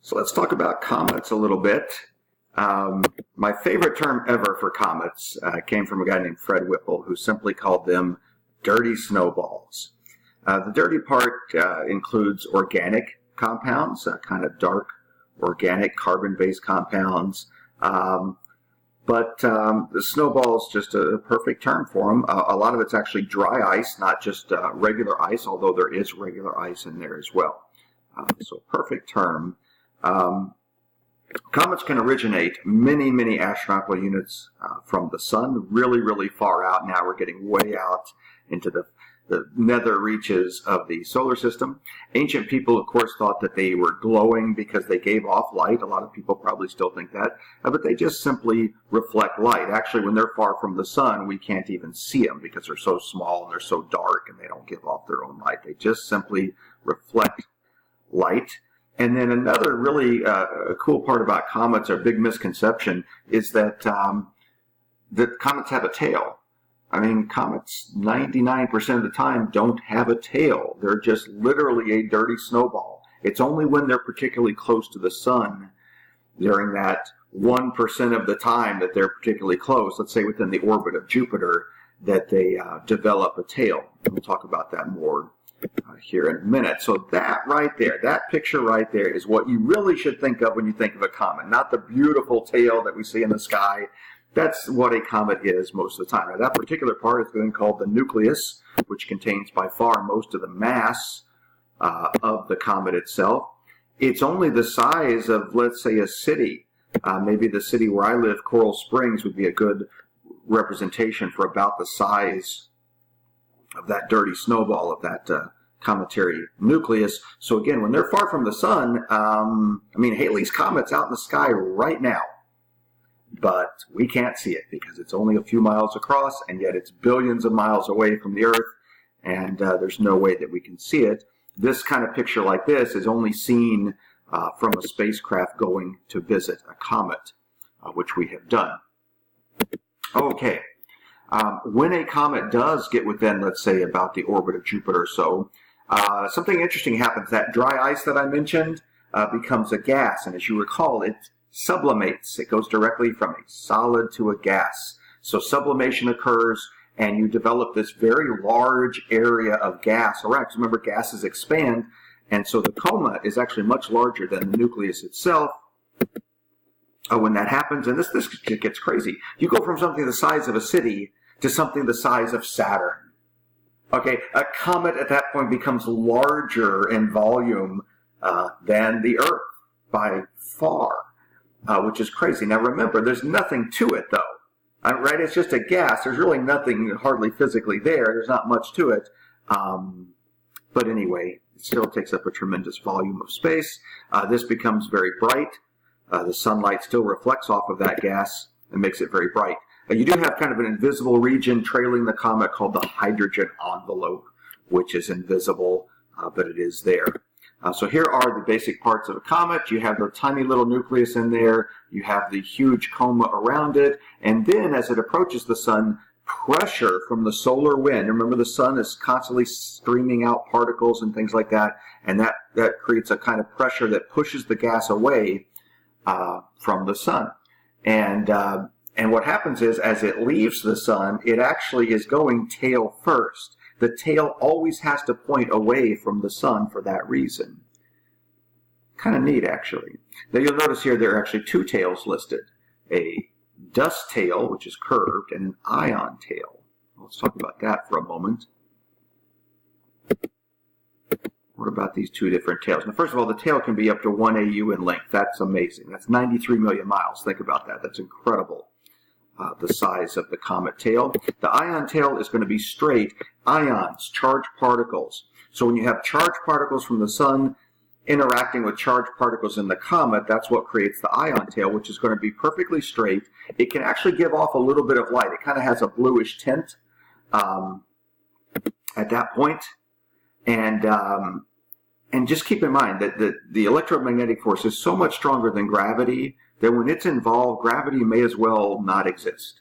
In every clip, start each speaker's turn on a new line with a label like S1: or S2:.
S1: So let's talk about comets a little bit. My favorite term ever for comets came from a guy named Fred Whipple, who simply called them dirty snowballs. The dirty part includes organic compounds, kind of dark organic carbon-based compounds. But the snowball is just a perfect term for them. A lot of it's actually dry ice, not just regular ice, although there is regular ice in there as well. So perfect term. Comets can originate many, many astronomical units from the sun, really, really far out. Now we're getting way out into the nether reaches of the solar system. Ancient people, of course, thought that they were glowing because they gave off light. A lot of people probably still think that, but they just simply reflect light. Actually, when they're far from the sun, we can't even see them because they're so small and they're so dark and they don't give off their own light. They just simply reflect light. And then another really cool part about comets, or big misconception, is that comets have a tail. I mean, comets 99% of the time don't have a tail. They're just literally a dirty snowball. It's only when they're particularly close to the sun during that 1% of the time that they're particularly close, let's say within the orbit of Jupiter, that they develop a tail. We'll talk about that more here in a minute. So that right there, that picture right there is what you really should think of when you think of a comet, not the beautiful tail that we see in the sky. That's what a comet is most of the time. Now, that particular part is then called the nucleus, which contains by far most of the mass of the comet itself. It's only the size of, let's say, a city. Maybe the city where I live, Coral Springs, would be a good representation for about the size of that dirty snowball, of that cometary nucleus. So again, when they're far from the sun, Halley's Comet's out in the sky right now. But we can't see it because it's only a few miles across, and yet it's billions of miles away from the Earth, and there's no way that we can see it. This kind of picture like this is only seen from a spacecraft going to visit a comet, which we have done. Okay. When a comet does get within, let's say, about the orbit of Jupiter or so, something interesting happens. That dry ice that I mentioned becomes a gas, and as you recall, it sublimates. It goes directly from a solid to a gas. So sublimation occurs, and you develop this very large area of gas around. Because remember, gases expand, and so the coma is actually much larger than the nucleus itself. When that happens, and this gets crazy, you go from something the size of a city to something the size of Saturn. Okay, a comet at that point becomes larger in volume than the Earth by far. Which is crazy. Now remember, there's nothing to it though, right? It's just a gas. There's really nothing hardly physically there. There's not much to it. But anyway, it still takes up a tremendous volume of space. This becomes very bright. The sunlight still reflects off of that gas and makes it very bright. You do have kind of an invisible region trailing the comet called the hydrogen envelope, which is invisible, but it is there. So here are the basic parts of a comet. You have the tiny little nucleus in there. You have the huge coma around it. And then as it approaches the sun, pressure from the solar wind. Remember, the sun is constantly streaming out particles and things like that. And that creates a kind of pressure that pushes the gas away from the sun. And what happens is, as it leaves the sun, it actually is going tail first. The tail always has to point away from the sun for that reason. Kind of neat, actually. Now you'll notice here there are actually two tails listed. A dust tail, which is curved, and an ion tail. Let's talk about that for a moment. What about these two different tails? Now, first of all, the tail can be up to 1 AU in length. That's amazing. That's 93 million miles. Think about that. That's incredible. The size of the comet tail. The ion tail is going to be straight. Ions, charged particles. So when you have charged particles from the sun interacting with charged particles in the comet, that's what creates the ion tail, which is going to be perfectly straight. It can actually give off a little bit of light. It kind of has a bluish tint at that point. And just keep in mind that the electromagnetic force is so much stronger than gravity that when it's involved, gravity may as well not exist.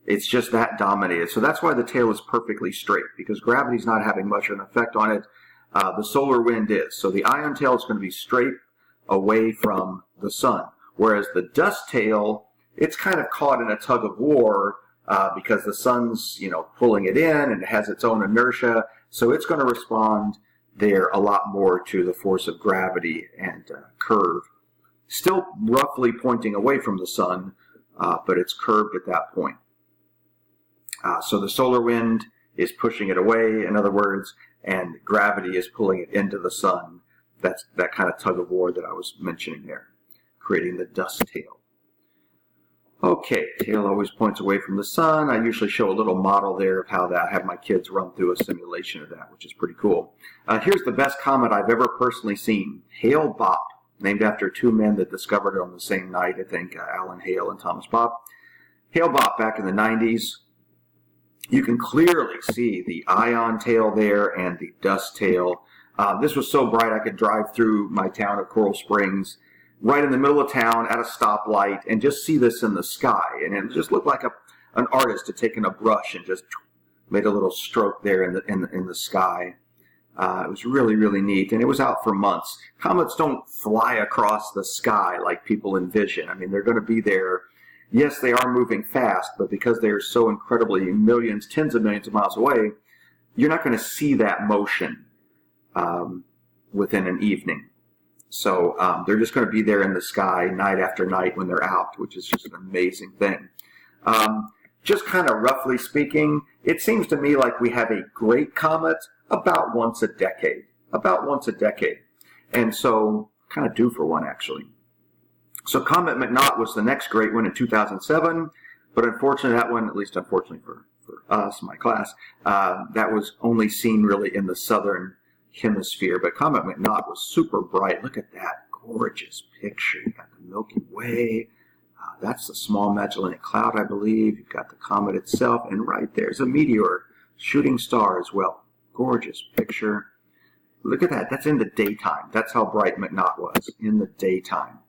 S1: It's just that dominated. So that's why the tail is perfectly straight, because gravity's not having much of an effect on it. The solar wind is. So the ion tail is going to be straight away from the sun. Whereas the dust tail, it's kind of caught in a tug of war because the sun's, pulling it in and it has its own inertia. So it's going to respond there a lot more to the force of gravity and curve. Still roughly pointing away from the sun, but it's curved at that point. So the solar wind is pushing it away, in other words, and gravity is pulling it into the sun. That's that kind of tug of war that I was mentioning there, creating the dust tail. Okay, tail always points away from the sun. I usually show a little model there of how that. I have my kids run through a simulation of that, which is pretty cool. Here's the best comet I've ever personally seen. Hale-Bopp, named after two men that discovered it on the same night, I think, Alan Hale and Thomas Bopp. Hale-Bopp back in the 90s. You can clearly see the ion tail there and the dust tail. This was so bright I could drive through my town of Coral Springs right in the middle of town at a stoplight and just see this in the sky. And it just looked like an artist had taken a brush and just made a little stroke there in the sky. It was really, really neat. And it was out for months. Comets don't fly across the sky like people envision. I mean, they're going to be there. Yes, they are moving fast, but because they are so incredibly millions, tens of millions of miles away, you're not going to see that motion within an evening. So they're just going to be there in the sky night after night when they're out, which is just an amazing thing. Just kind of roughly speaking, it seems to me like we have a great comet about once a decade. And so kind of due for one, actually. So Comet McNaught was the next great one in 2007, but unfortunately that one, at least unfortunately for us, my class, that was only seen really in the southern hemisphere. But Comet McNaught was super bright. Look at that gorgeous picture. You got the Milky Way. That's the Small Magellanic Cloud, I believe. You've got the comet itself, and right there's a meteor, shooting star as well. Gorgeous picture. Look at that. That's in the daytime. That's how bright McNaught was, in the daytime.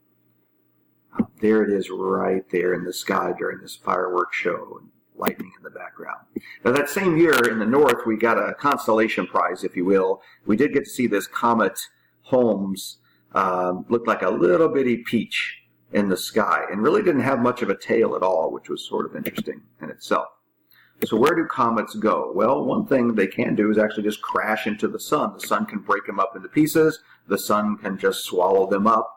S1: There it is right there in the sky during this fireworks show and lightning in the background. Now that same year in the north, we got a constellation prize, if you will. We did get to see this comet Holmes, looked like a little bitty peach in the sky and really didn't have much of a tail at all, which was sort of interesting in itself. So where do comets go? Well, one thing they can do is actually just crash into the sun. The sun can break them up into pieces. The sun can just swallow them up.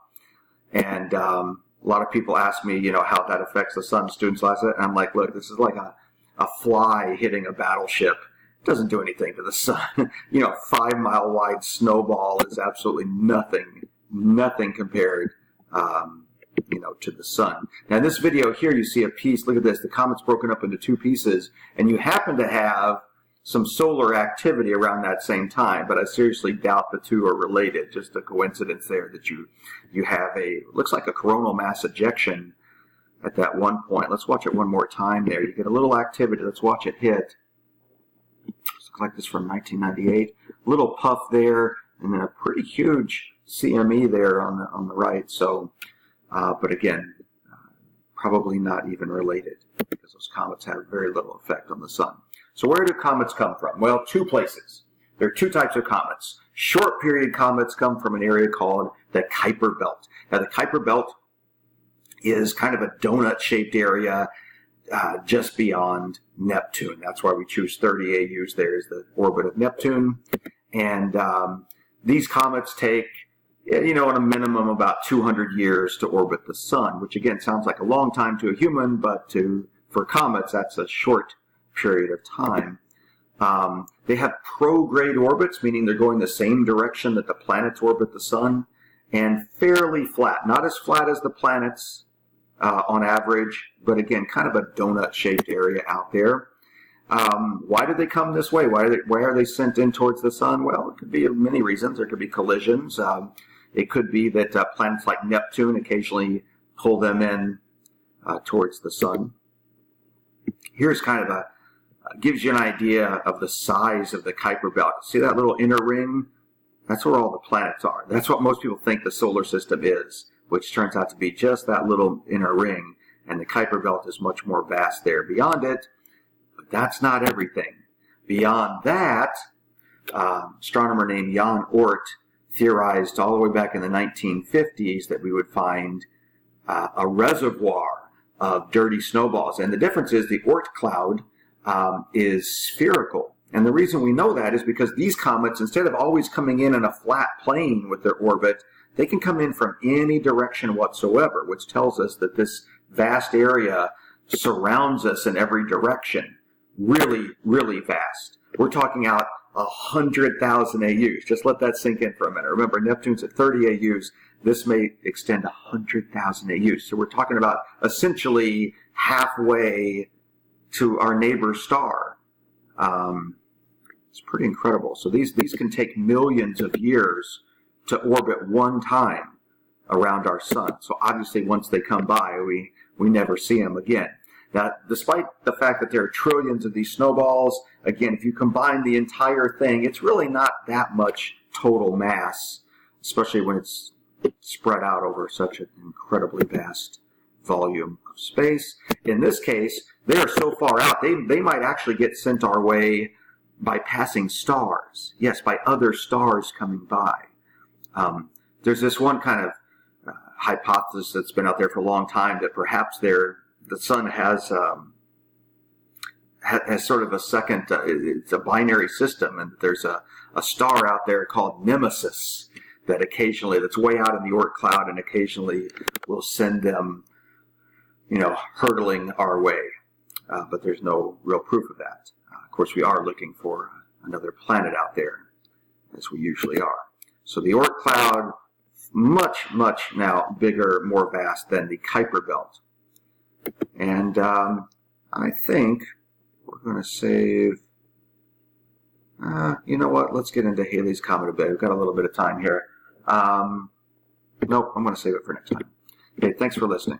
S1: And a lot of people ask me, how that affects the sun. Students last night, and I'm like, look, this is like a fly hitting a battleship. It doesn't do anything to the sun. 5-mile wide snowball is absolutely nothing compared, to the sun. Now in this video here, you see a piece. Look at this. The comet's broken up into two pieces, and you happen to have some solar activity around that same time, but I seriously doubt the two are related. Just a coincidence there that you have looks like a coronal mass ejection at that one point. Let's watch it one more time there. You get a little activity. Let's watch it hit. Looks like this from 1998. Little puff there, and then a pretty huge CME there on the right. So, but again, probably not even related because those comets have very little effect on the sun. So where do comets come from? Well, two places. There are two types of comets. Short period comets come from an area called the Kuiper belt. Now the Kuiper belt is kind of a donut-shaped area just beyond Neptune. That's why we choose 30 AUs there as the orbit of Neptune. And these comets take, on a minimum about 200 years to orbit the sun, which again sounds like a long time to a human, but for comets, that's a short period of time. They have prograde orbits, meaning they're going the same direction that the planets orbit the sun, and fairly flat. Not as flat as the planets on average, but again, kind of a donut-shaped area out there. Why do they come this way? Why are they sent in towards the sun? Well, it could be many reasons. There could be collisions. It could be that planets like Neptune occasionally pull them in towards the sun. Here's kind of gives you an idea of the size of the Kuiper belt. See that little inner ring? That's where all the planets are. That's what most people think the solar system is, which turns out to be just that little inner ring. And the Kuiper belt is much more vast there beyond it. But that's not everything. Beyond that, astronomer named Oort theorized all the way back in the 1950s that we would find a reservoir of dirty snowballs. And the difference is the Oort cloud is spherical. And the reason we know that is because these comets, instead of always coming in a flat plane with their orbit, they can come in from any direction whatsoever, which tells us that this vast area surrounds us in every direction. Really, really vast. We're talking out 100,000 AUs. Just let that sink in for a minute. Remember, Neptune's at 30 AUs. This may extend 100,000 AUs. So we're talking about essentially halfway to our neighbor star. It's pretty incredible. So these can take millions of years to orbit one time around our sun. So obviously once they come by, we never see them again. Now, despite the fact that there are trillions of these snowballs, again, if you combine the entire thing, it's really not that much total mass, especially when it's spread out over such an incredibly vast volume of space. In this case, they are so far out, they might actually get sent our way by passing stars. Yes, by other stars coming by. There's this one kind of hypothesis that's been out there for a long time that perhaps the sun has sort of a second, it's a binary system, and there's a star out there called Nemesis that's way out in the Oort cloud, and occasionally will send them, hurtling our way. But there's no real proof of that. Of course, we are looking for another planet out there, as we usually are. So the Oort cloud, much, much now bigger, more vast than the Kuiper belt. And I think we're going to save... you know what? Let's get into Halley's Comet a bit. We've got a little bit of time here. Nope, I'm going to save it for next time. Okay, thanks for listening.